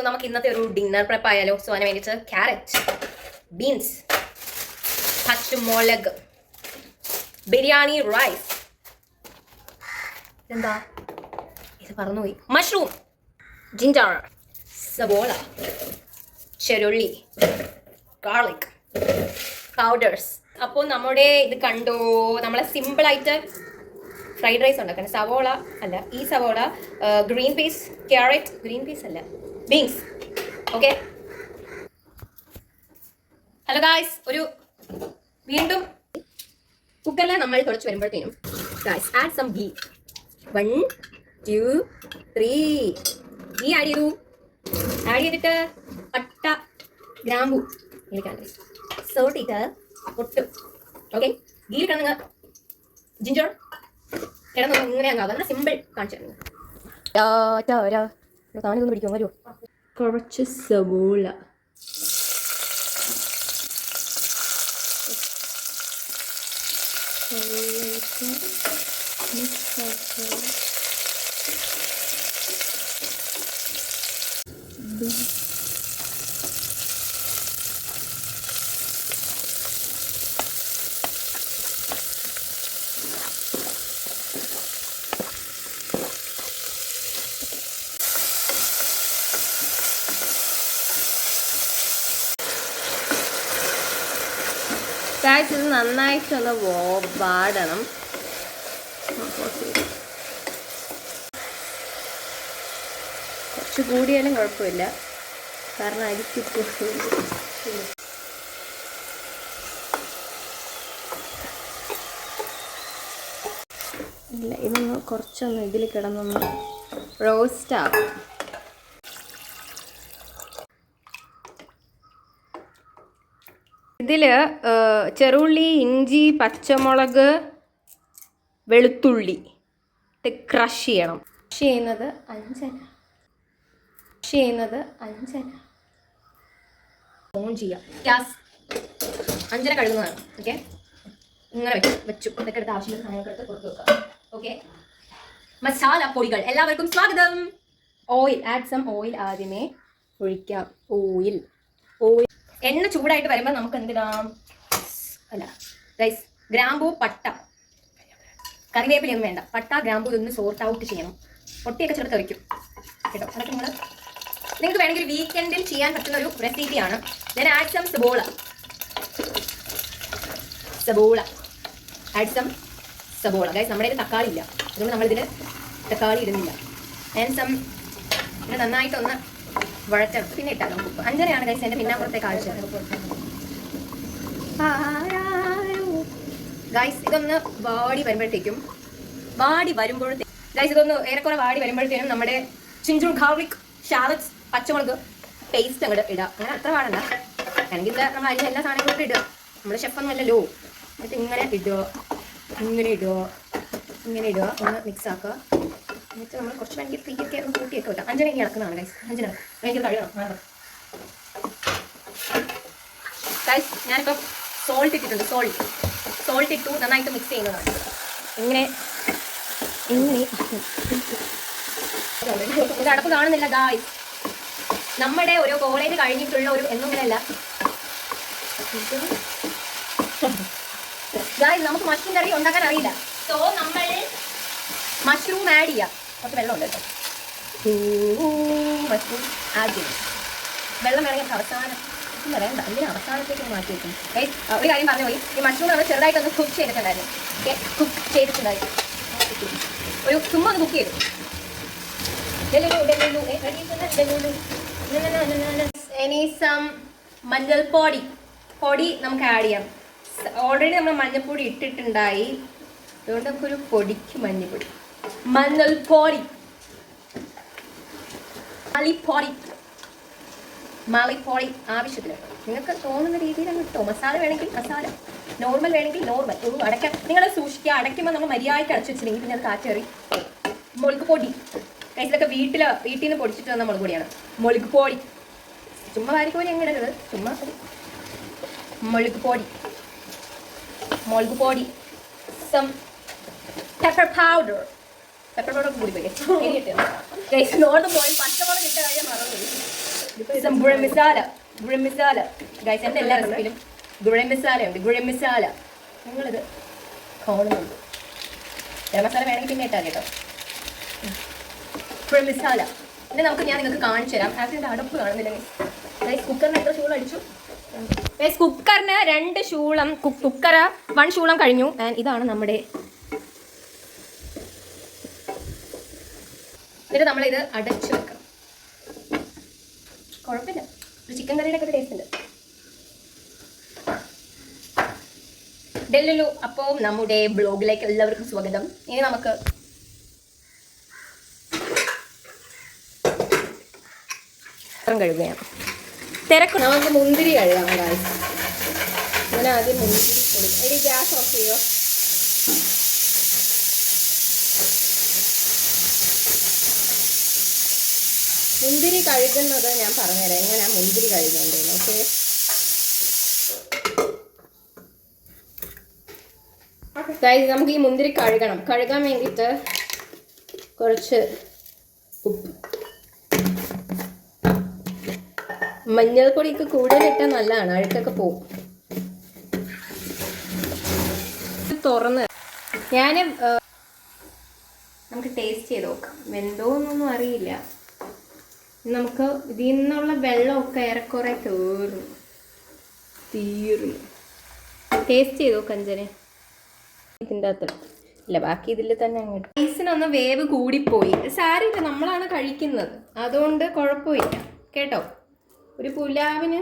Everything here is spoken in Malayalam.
നമുക്ക് ഇന്നത്തെ ഒരു ഡിന്നർ പ്രെപ്പ് ആയാലോ. സോ അതിന് വേണ്ടിയിട്ട് ക്യാരറ്റ്, ബീൻസ്, പച്ചമുളക്, ബിരിയാണി റൈസ്, എന്താ ഇത് പറന്നുപോയി, മഷ്റൂം, ജിഞ്ചർ, സവോള, ചെറുള്ളി, ഗാർലിക് പൗഡേഴ്സ്. അപ്പോൾ നമ്മുടെ ഇത് കണ്ടോ, നമ്മളെ സിമ്പിളായിട്ട് ഫ്രൈഡ് റൈസ് ഉണ്ടാക്കണം. സവോള അല്ല, ഈ സവോള green peas, carrot, green peas അല്ല, ബീൻസ്. ഓക്കെ, ഹലോ ഗായ്സ്, ഒരു വീണ്ടും കുക്കറിൽ നമ്മൾ കുറച്ച് വരുമ്പോഴത്തേനും guys add some ghee. 1 2 3 ghee add ചെയ്തു. ആഡ് ചെയ്തിട്ട് പട്ട, ഗ്രാമ്പു സോട്ടിട്ട് പൊട്ടും. ഓക്കെ, ഗീൽ കിടന്ന് ജിഞ്ചർ കിടന്നു ഇങ്ങനെ അങ്ങ് അങ്ങനെ സിമ്പിൾ കാണിച്ചു. താനൊന്ന് പിടിക്കും വരുമോ. കുറച്ച് സവോള, ഇത് നന്നായിട്ടൊന്ന് വാടണം. കുറച്ച് കൂടിയാലും കുഴപ്പമില്ല, കാരണം അരിക്കിട്ട് ഇല്ല. ഇതൊന്ന് കുറച്ചൊന്ന് ഇതിൽ കിടന്നൊന്ന് റോസ്റ്റ് ആകും. ഇതിൽ ചെറുള്ളി, ഇഞ്ചി, പച്ചമുളക്, വെളുത്തുള്ളി ക്രഷ് ചെയ്യണം. ക്രഷ് ചെയ്യുന്നത് അഞ്ചന ഓൺ ചെയ്യാം. ഗ്യാസ് 5 കഴുകുന്നതാണ്. ഓക്കെ, ഇങ്ങനെ വെച്ചു. ഇതൊക്കെ എടുത്ത് ആവശ്യമുള്ള സാധനങ്ങൾക്ക് എടുത്ത് പുറത്ത് വെക്കാം. ഓക്കെ, മസാല പൊടികൾ. എല്ലാവർക്കും സ്വാഗതം. Oil, add some oil. ആദ്യമേ ഒഴിക്കാം ഓയിൽ. എണ്ണ ചൂടായിട്ട് വരുമ്പോൾ നമുക്ക് എന്തിടാം, അല്ല ഗൈസ്, ഗ്രാമ്പൂ, പട്ട, കറിവേപ്പിലൊന്നും വേണ്ട. പട്ട, ഗ്രാമ്പൂ ഇതൊന്ന് സോർട്ട് ഔട്ട് ചെയ്യണം. പൊട്ടിയൊക്കെ ചെറുത്ത് വയ്ക്കും കേട്ടോ. അതൊക്കെ നിങ്ങൾക്ക് വേണമെങ്കിൽ വീക്കെൻഡിൽ ചെയ്യാൻ പറ്റുന്ന ഒരു റെസിപ്പിയാണ്. ഞാൻ ആഡ് സം സബോള ആഡ് സം സബോള. ഗൈസ്, നമ്മുടെ ഇതിൽ തക്കാളി ഇല്ല, അതുകൊണ്ട് നമ്മളിതിൽ തക്കാളി ഇടുന്നില്ല. ആൻഡ് സം ഇത് നന്നായിട്ടൊന്ന് വഴച്ചെടുത്ത് പിന്നെ ഇട്ടാലോ. 5 ഗൈസ് എൻ്റെ പിന്നാമ്പുറത്തേക്ക് ആവശ്യം. ഗൈസ് ഇതൊന്ന് വാടി വരുമ്പോഴത്തേക്കും ഗൈസ് ഇതൊന്ന് ഏറെക്കുറെ വാടി വരുമ്പോഴത്തേനും നമ്മുടെ ജിഞ്ചർ, ഗാർലിക്, ഷാലറ്റ്സ്, പച്ചമുളക് പേസ്റ്റ് അങ്ങോട്ട് ഇടാം. അങ്ങനെ അത്ര പാടണ്ട, അല്ലെങ്കിൽ ഇത് നമ്മൾ അതിന് എല്ലാ സാധനങ്ങളും ഇടുക. നമ്മുടെ ഷെഫൊന്നും അല്ലല്ലോ. എന്നിട്ട് ഇങ്ങനെ ഇടുക, ഒന്ന് മിക്സ് ആക്കുക. എന്നിട്ട് നമ്മൾ കുറച്ച് വേണമെങ്കിൽ തീയൊക്കെ ഒന്ന് കൂട്ടിയൊക്കെ വെക്കാം. 5 ഇളക്കുന്നതാണ് ഗൈസ്. 5 എനിക്ക് കഴിയണം ഗൈസ്. ഞാനിപ്പം സോൾട്ട് ഇട്ടിട്ടുണ്ട്. സോൾട്ട് ഇട്ടു, നന്നായിട്ട് മിക്സ് ചെയ്യുന്നതാണ്. ഇങ്ങനെ ഇത് അടപ്പ് കാണുന്നില്ല ഗായ്സ്. നമ്മുടെ ഒരു കോളേജ് കഴിഞ്ഞിട്ടുള്ള ഒരു എന്നൊന്നുമല്ല ഗായ്സ്, നമുക്ക് മഷ്റൂം കറി ഉണ്ടാക്കാൻ അറിയില്ല. സോ നമ്മൾ മഷ്റൂം ആഡ് ചെയ്യാം. കുറച്ച് വെള്ളമുണ്ട് കേട്ടോ. മഷ്റൂം ആഡ് ചെയ്യും. വെള്ളം വേണമെങ്കിൽ അവസാനം വേണ്ട, അതിന് അവസാനത്തേക്ക് മാറ്റി വയ്ക്കും. ഒരു കാര്യം പറഞ്ഞു പോയി, ഈ മഷ്റൂം നമ്മൾ ചെറുതായിട്ടൊന്ന് കുക്ക് ചെയ്തിട്ടുണ്ടായിരുന്നു. ഓക്കെ, കുക്ക് ചെയ്തിട്ടുണ്ടായിരുന്നു. ഒരു ചുമ്മാ ഒന്ന് കുക്ക് ചെയ്തു. ഇനി സം മഞ്ഞൾപ്പൊടി നമുക്ക് ആഡ് ചെയ്യാം. ഓൾറെഡി നമ്മൾ മഞ്ഞൾപ്പൊടി ഇട്ടിട്ടുണ്ടായി, അതുകൊണ്ട് നമുക്കൊരു പൊടിക്ക് മഞ്ഞൾപ്പൊടി, മഞ്ഞൾപ്പൊടി, മല്ലിപ്പൊടി ആവശ്യത്തിന് നിങ്ങൾക്ക് തോന്നുന്ന രീതിയിൽ അങ്ങ് കിട്ടും. മസാല വേണമെങ്കിൽ മസാല, നോർമൽ വേണമെങ്കിൽ നോർമൽ. ഒന്നും അടയ്ക്കാം, നിങ്ങൾ സൂക്ഷിക്കുക. അടയ്ക്കുമ്പോൾ നമ്മൾ മര്യാദയ്ക്ക് അടച്ചു വെച്ചിട്ടുണ്ടെങ്കിൽ പിന്നെ അത് കാറ്റേറി. മുളക് പൊടി കഴിച്ചിട്ടൊക്കെ വീട്ടിൽ നിന്ന് പൊടിച്ചിട്ട് വന്ന മുളക് പൊടിയാണ്. മുളക് പൊടി ചുമ്മാ വാരിക്കോരി അങ്ങ് ഇടരുത്, ചുമ്മാ മുളക് പൊടി, സം പെപ്പർ പൗഡർ കൂടി പോയി. നോർത്ത് പോയി പച്ചമുളക് ഇട്ട കാര്യം മറന്നു. ഗരം മസാല ഗൈസ്, എൻ്റെ എല്ലാ റെസിപ്പിയിലും ഗരം മസാല ഉണ്ട്. ഗരം മസാല നിങ്ങളിത് കാണുന്നുണ്ട്. ഗരം മസാല വേണമെങ്കിൽ പിന്നെ ഇട്ടാൽ കേട്ടോ. ഗരം മസാല പിന്നെ ഞാൻ നിങ്ങൾക്ക് കാണിച്ചു തരാം. ആദ്യം അടുപ്പ് കാണുന്നില്ല ഗൈസ്. കുക്കറിന് എത്ര ഷൂൾ അടിച്ചു? കുക്കറിന് 2 ഷൂളം. കുക്കർ 1 ഷൂളം കഴിഞ്ഞു. ഇതാണ് നമ്മുടെ. എന്നിട്ട് നമ്മളിത് അടച്ചു വെക്കണം. കുഴപ്പമില്ല, ഒരു ചിക്കൻ കറിയുടെ ഒക്കെ ടേസ്റ്റ് ഉണ്ട്. ഡെല്ലുലു. അപ്പോൾ നമ്മുടെ ബ്ലോഗിലേക്ക് എല്ലാവർക്കും സ്വാഗതം. ഇനി നമുക്ക് കഴുകുകയാണ്. നമുക്ക് മുന്തിരി കഴുകാം. അങ്ങനെ ആദ്യം മുന്തിരി കൊടുക്കും. ഇനി ഗ്യാസ് ഓഫ് ചെയ്യുമോ? മുന്തിരി കഴുകുന്നത് ഞാൻ പറഞ്ഞുതരാം എങ്ങനെയാണ് മുന്തിരി കഴുകേണ്ടത്. ഓക്കെ, ഗൈസ്, നമുക്ക് ഈ മുന്തിരി കഴുകാൻ വേണ്ടിയിട്ട് കുറച്ച് ഉപ്പ്, മഞ്ഞൾപ്പൊടിയൊക്കെ കൂടുതലിട്ടാൽ നല്ലതാണ്, അഴുക്കൊക്കെ പോവും. തുറന്ന് നമുക്ക് ടേസ്റ്റ് ചെയ്ത് നോക്കാം. വെന്തോന്നൊന്നും അറിയില്ല. നമുക്ക് ഇതിൽ നിന്നുള്ള വെള്ളമൊക്കെ ഏറെക്കുറെ തീർന്നു. ടേസ്റ്റ് ചെയ്ത് നോക്കാം അഞ്ജനെ. ഇതിൻ്റെ അകത്ത് ഇല്ല, ബാക്കി ഇതിൽ തന്നെ അങ്ങോട്ട്. റൈസിനൊന്ന് വേവ് കൂടിപ്പോയി. സാരമില്ല, നമ്മളാണ് കഴിക്കുന്നത്, അതുകൊണ്ട് കുഴപ്പമില്ല കേട്ടോ. ഒരു പുലാവിന്